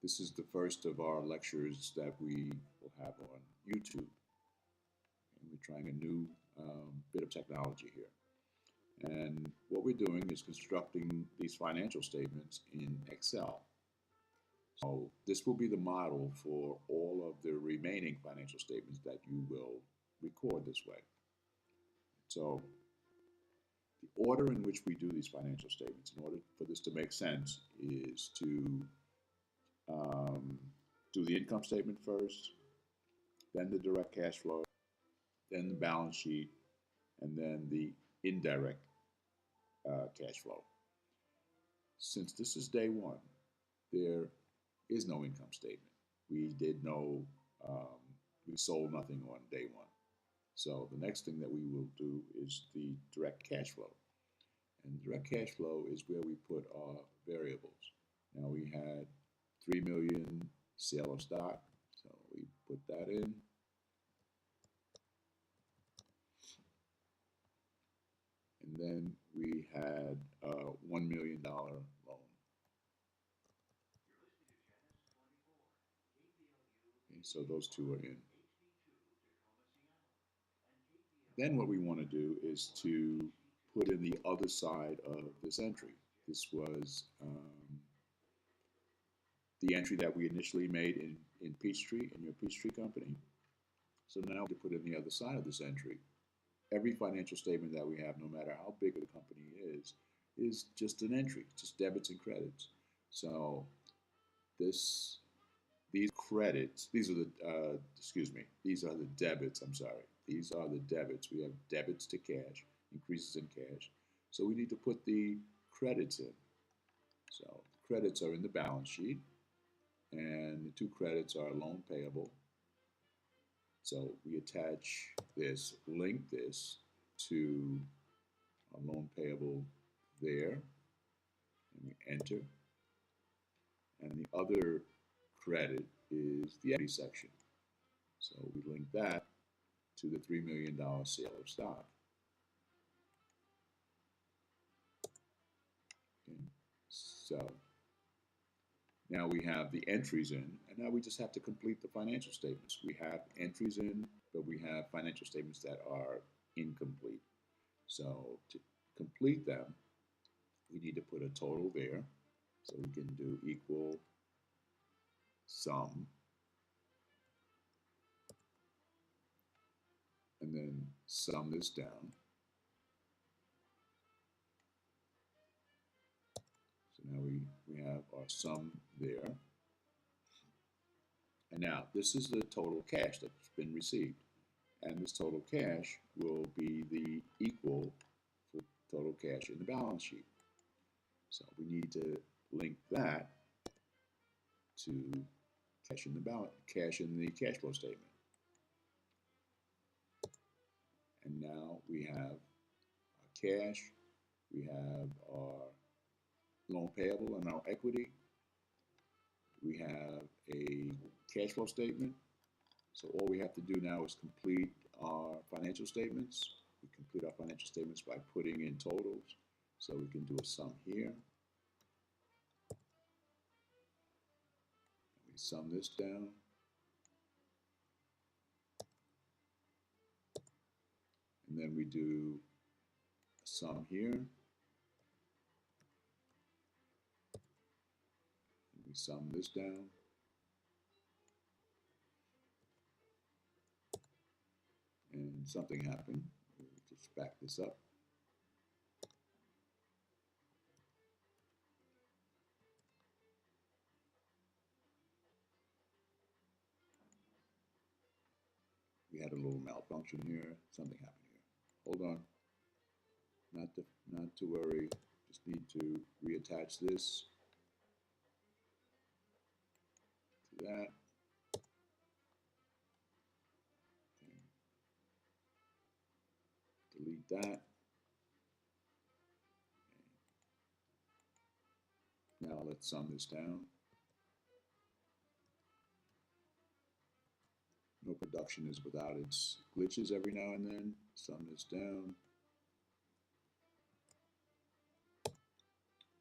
This is the first of our lectures that we will have on YouTube. And we're trying a new bit of technology here. And what we're doing is constructing these financial statements in Excel. So this will be the model for all of the remaining financial statements that you will record this way. So the order in which we do these financial statements, in order for this to make sense, is to do the income statement first, then the direct cash flow, then the balance sheet, and then the indirect cash flow. Since this is day one, there is no income statement. We sold nothing on day one. So the next thing that we will do is the direct cash flow. And direct cash flow is where we put our variables. Now we had 3 million sale of stock, so we put that in. And then we had a $1 million loan. Okay, so those two are in. Then what we want to do is to put in the other side of this entry. This was the entry that we initially made in Peachtree, in your Peachtree company. So now to put in the other side of this entry. Every financial statement that we have, no matter how big the company is just an entry, just debits and credits. So these credits, these are the, these are the debits, I'm sorry. These are the debits. We have debits to cash, increases in cash. So we need to put the credits in. So the credits are in the balance sheet, and the two credits are loan payable. So we attach this, link this to a loan payable there, and we enter. And the other credit is the equity section. So we link that to the $3 million sale of stock. Okay. So now we have the entries in, and now we just have to complete the financial statements. We have entries in, but we have financial statements that are incomplete. So to complete them, we need to put a total there. So we can do equal sum, and then sum this down. So now we have our sum there. And now this is the total cash that's been received. And this total cash will be the equal for total cash in the balance sheet. So we need to link that to cash in the cash flow statement. And now we have our cash, we have our loan payable and our equity. We have a cash flow statement. So all we have to do now is complete our financial statements. We complete our financial statements by putting in totals. So we can do a sum here. We sum this down. And then we do a sum here. We sum this down. And something happened. We'll just back this up. We had a little malfunction here. Something happened here. Hold on. Not to worry. Just need to reattach this to that. Okay. Delete that. Okay. Now let's sum this down. No production is without its glitches every now and then. Sum this down.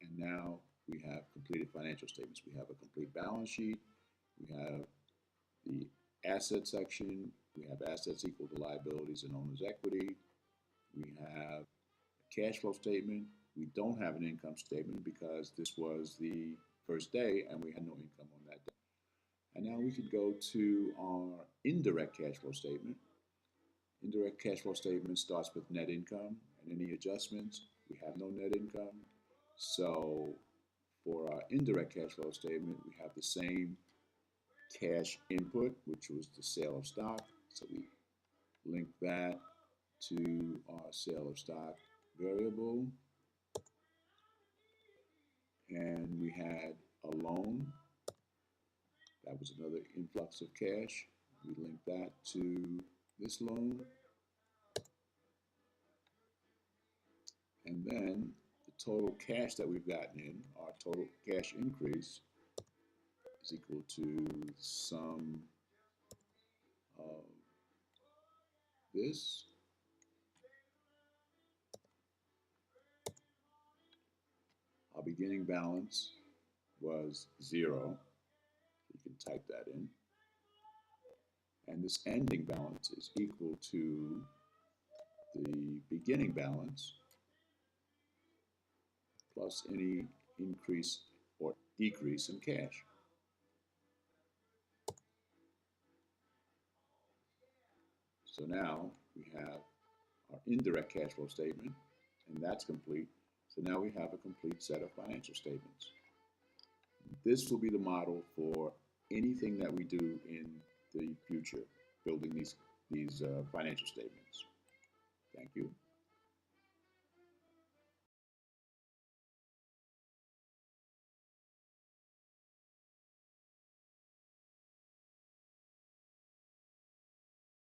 And now we have completed financial statements. We have a complete balance sheet. We have the asset section. We have assets equal to liabilities and owner's equity. We have a cash flow statement. We don't have an income statement because this was the first day and we had no income on that day. And now we could go to our indirect cash flow statement. Indirect cash flow statement starts with net income and any adjustments. We have no net income. So for our indirect cash flow statement, we have the same cash input, which was the sale of stock. So we link that to our sale of stock variable. And we had a loan. That was another influx of cash. We link that to this loan. And then the total cash that we've gotten in, our total cash increase, is equal to the sum of this. Our beginning balance was 0. You can type that in. And this ending balance is equal to the beginning balance plus any increase or decrease in cash. So now we have our indirect cash flow statement, and that's complete. So now we have a complete set of financial statements. This will be the model for anything that we do in the future, building these financial statements. Thank you.